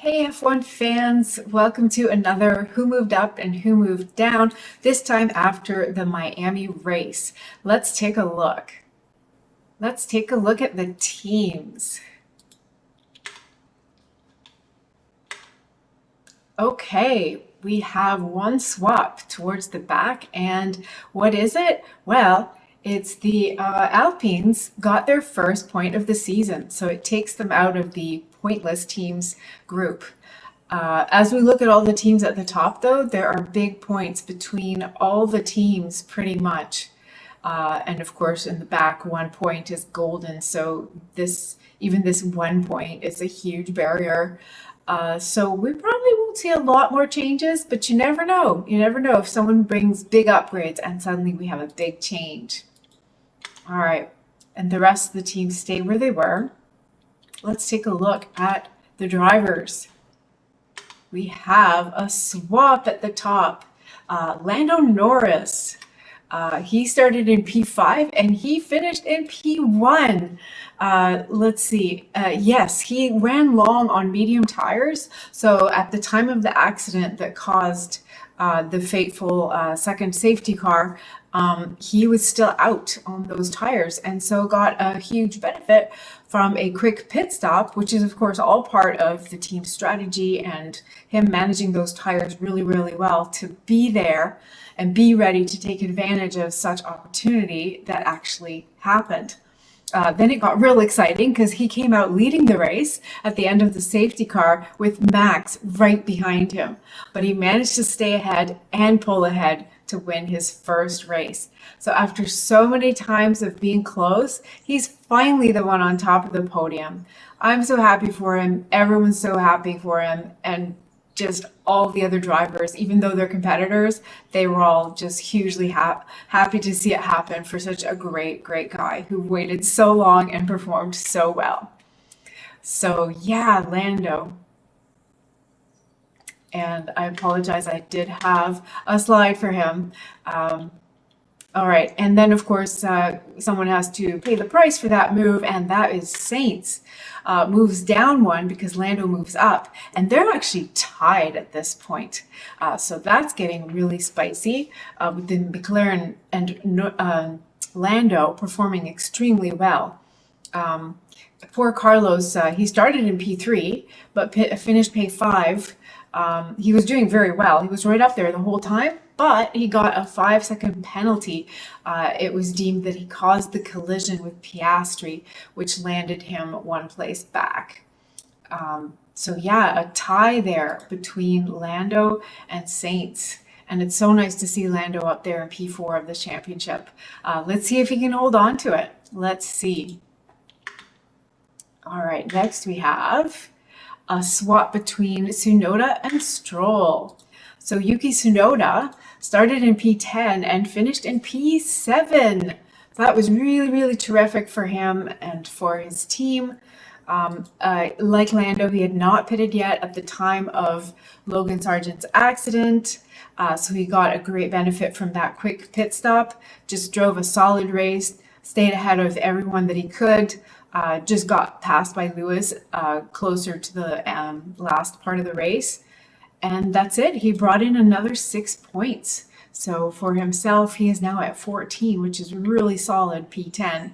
Hey F1 fans, welcome to another Who Moved Up and Who Moved Down, this time after the Miami race. Let's take a look. Let's take a look at the teams. Okay, we have one swap towards the back, and what is it? Well, it's the Alpines got their first point of the season, so it takes them out of the pointless teams group. As we look at all the teams at the top, though, there are big points between all the teams pretty much. And of course, in the back, 1 point is golden. So even this 1 point is a huge barrier. So we probably won't see a lot more changes, but you never know. You never know if someone brings big upgrades and suddenly we have a big change. All right, and the rest of the teams stay where they were. Let's take a look at the drivers. We have a swap at the top. Lando Norris. He started in P5 and he finished in P1. Let's see. Yes, he ran long on medium tires. So at the time of the accident that caused the fateful second safety car, he was still out on those tires and so got a huge benefit from a quick pit stop, which is of course all part of the team strategy and him managing those tires really, really well to be there and be ready to take advantage of such opportunity that actually happened. Then it got real exciting because he came out leading the race at the end of the safety car with Max right behind him. But he managed to stay ahead and pull ahead to win his first race. So after so many times of being close, he's finally the one on top of the podium. I'm so happy for him. Everyone's so happy for him. And just all the other drivers, even though they're competitors, they were all just hugely happy to see it happen for such a great guy who waited so long and performed so well. So yeah, Lando. And I apologize, I did have a slide for him. All right, and then of course someone has to pay the price for that move, and that is Saints. Moves down one because Lando moves up, and they're actually tied at this point. So that's getting really spicy with the McLaren and Lando performing extremely well. Poor Carlos, he started in P3, but finished P5. He was doing very well. He was right up there the whole time, but he got a 5-second penalty. It was deemed that he caused the collision with Piastri, which landed him one place back. So yeah, a tie there between Lando and Saints. And it's so nice to see Lando up there in P4 of the championship. Let's see if he can hold on to it. Let's see. All right, next we have a swap between Tsunoda and Stroll. So Yuki Tsunoda started in P10 and finished in P7. That was really, really terrific for him and for his team. Like Lando, he had not pitted yet at the time of Logan Sargent's accident. So he got a great benefit from that quick pit stop, just drove a solid race, stayed ahead of everyone that he could. Just got passed by Lewis closer to the last part of the race. And that's it. He brought in another 6 points. So for himself, he is now at 14, which is really solid P10.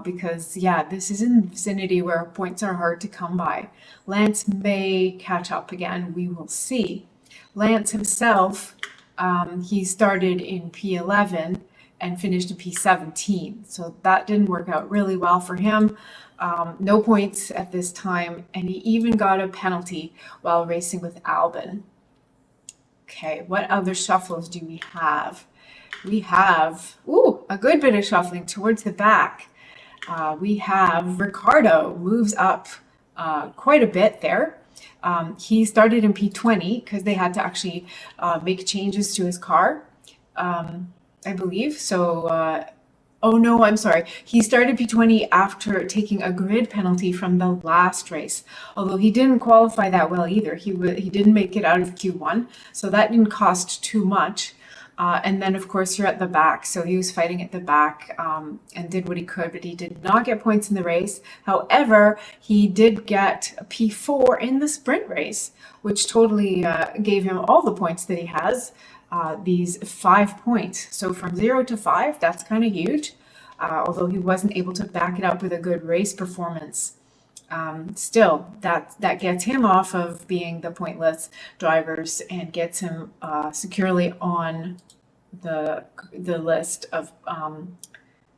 Because, yeah, this is in the vicinity where points are hard to come by. Lance may catch up again. We will see. Lance himself, he started in P11 and finished in P17. So that didn't work out really well for him. No points at this time, and he even got a penalty while racing with Albon. Okay, what other shuffles do we have? We have, a good bit of shuffling towards the back. We have Ricardo moves up quite a bit there. He started in P20 because they had to actually make changes to his car. I believe. So, oh no, I'm sorry. He started P20 after taking a grid penalty from the last race, although he didn't qualify that well either. He didn't make it out of Q1, so that didn't cost too much. And then, of course, you're at the back. So he was fighting at the back and did what he could, but he did not get points in the race. However, he did get a P4 in the sprint race, which totally gave him all the points that he has, these 5 points. So from 0 to 5, that's kind of huge, although he wasn't able to back it up with a good race performance. Still, that gets him off of being the pointless drivers and gets him securely on the list of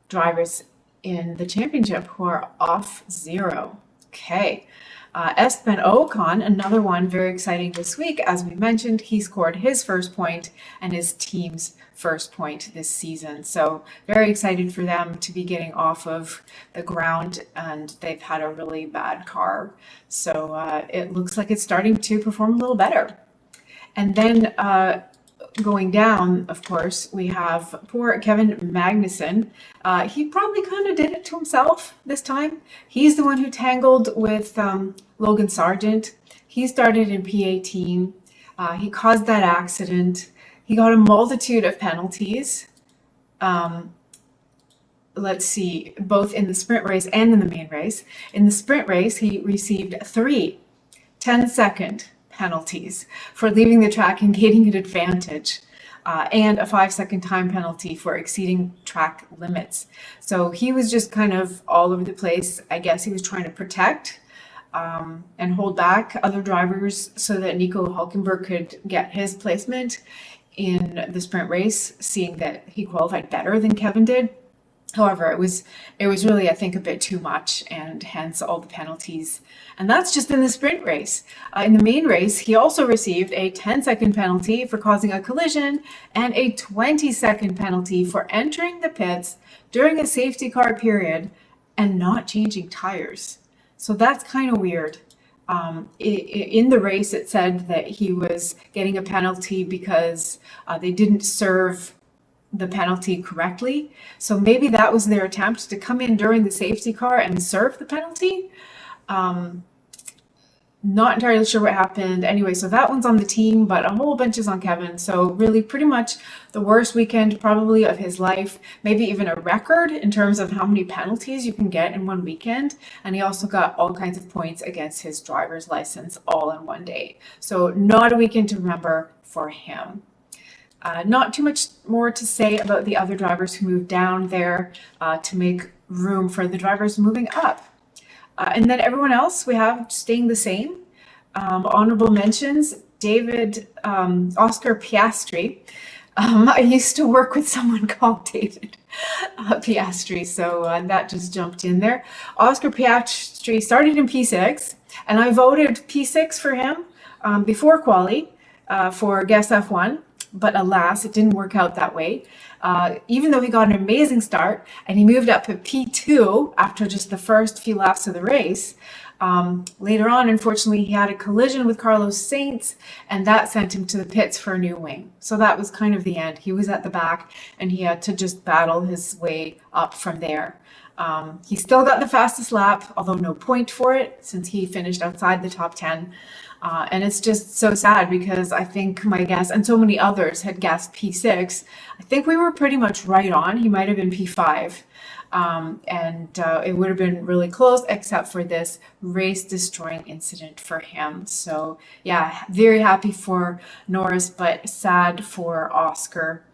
drivers in the championship who are off 0. Okay. Esteban Ocon, another one very exciting this week. As we mentioned, he scored his first point and his team's first point this season. So very excited for them to be getting off of the ground, and they've had a really bad car. So it looks like it's starting to perform a little better. And then going down, of course, we have poor Kevin Magnussen. He probably kind of did it to himself this time. He's the one who tangled with Logan Sargent. He started in P18. He caused that accident. He got a multitude of penalties. Let's see, both in the sprint race and in the main race. In the sprint race, he received 3 10-second penalties for leaving the track and gaining an advantage, and a 5-second time penalty for exceeding track limits. So he was just kind of all over the place. I guess he was trying to protect and hold back other drivers so that Nico Hülkenberg could get his placement in the sprint race, seeing that he qualified better than Kevin did. However, it was really, I think, a bit too much, and hence all the penalties. And that's just in the sprint race. In the main race, he also received a 10-second penalty for causing a collision and a 20-second penalty for entering the pits during a safety car period and not changing tires. So that's kind of weird. In the race, it said that he was getting a penalty because they didn't serve the penalty correctly. So maybe that was their attempt to come in during the safety car and serve the penalty. Not entirely sure what happened. Anyway, so that one's on the team, but a whole bunch is on Kevin. So really pretty much the worst weekend probably of his life, maybe even a record in terms of how many penalties you can get in one weekend. And he also got all kinds of points against his driver's license all in one day. So not a weekend to remember for him. Not too much more to say about the other drivers who moved down there to make room for the drivers moving up. And then everyone else we have staying the same. Honorable mentions, Oscar Piastri. I used to work with someone called David Piastri, so that just jumped in there. Oscar Piastri started in P6, and I voted P6 for him before quali for Guess F1. But alas, it didn't work out that way. Even though he got an amazing start and he moved up to P2 after just the first few laps of the race, later on, unfortunately, he had a collision with Carlos Sainz, and that sent him to the pits for a new wing. So that was kind of the end. He was at the back, and he had to just battle his way up from there. He still got the fastest lap, although no point for it since he finished outside the top 10. And it's just so sad because I think my guess, and so many others had guessed P6. I think we were pretty much right on. He might have been P5. And it would have been really close except for this race-destroying incident for him. So yeah, very happy for Norris, but sad for Oscar.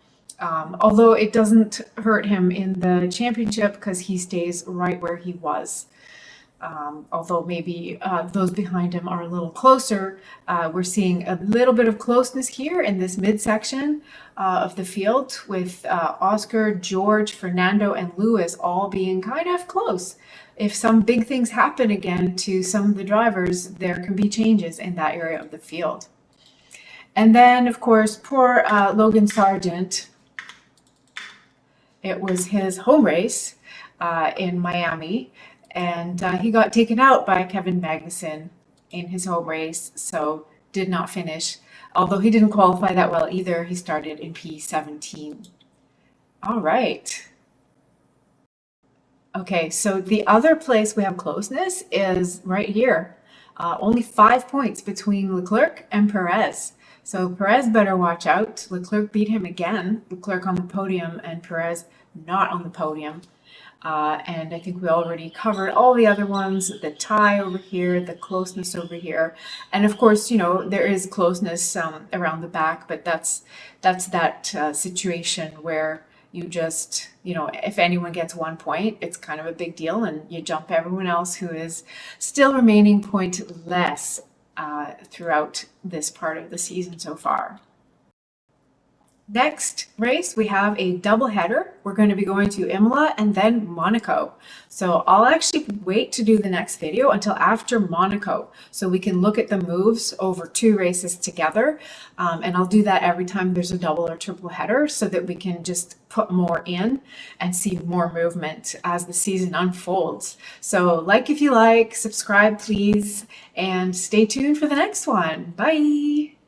Although it doesn't hurt him in the championship because he stays right where he was. Although maybe those behind him are a little closer. We're seeing a little bit of closeness here in this midsection of the field with Oscar, George, Fernando, and Lewis all being kind of close. If some big things happen again to some of the drivers, there can be changes in that area of the field. And then, of course, poor Logan Sargent. It was his home race in Miami. And he got taken out by Kevin Magnussen in his home race, so did not finish. Although he didn't qualify that well either, he started in P17. All right. Okay, so the other place we have closeness is right here. Only 5 points between Leclerc and Perez. So Perez better watch out. Leclerc beat him again. Leclerc on the podium and Perez not on the podium. And I think we already covered all the other ones, the tie over here, the closeness over here. And of course, you know, there is closeness around the back, but that's that situation where you just, you know, if anyone gets 1 point, it's kind of a big deal and you jump everyone else who is still remaining pointless throughout this part of the season so far. Next race, we have a double header. We're going to be going to Imola and then Monaco. So I'll actually wait to do the next video until after Monaco so we can look at the moves over 2 races together. And I'll do that every time there's a double or triple header so that we can just put more in and see more movement as the season unfolds. So like if you like, subscribe please, and stay tuned for the next one. Bye!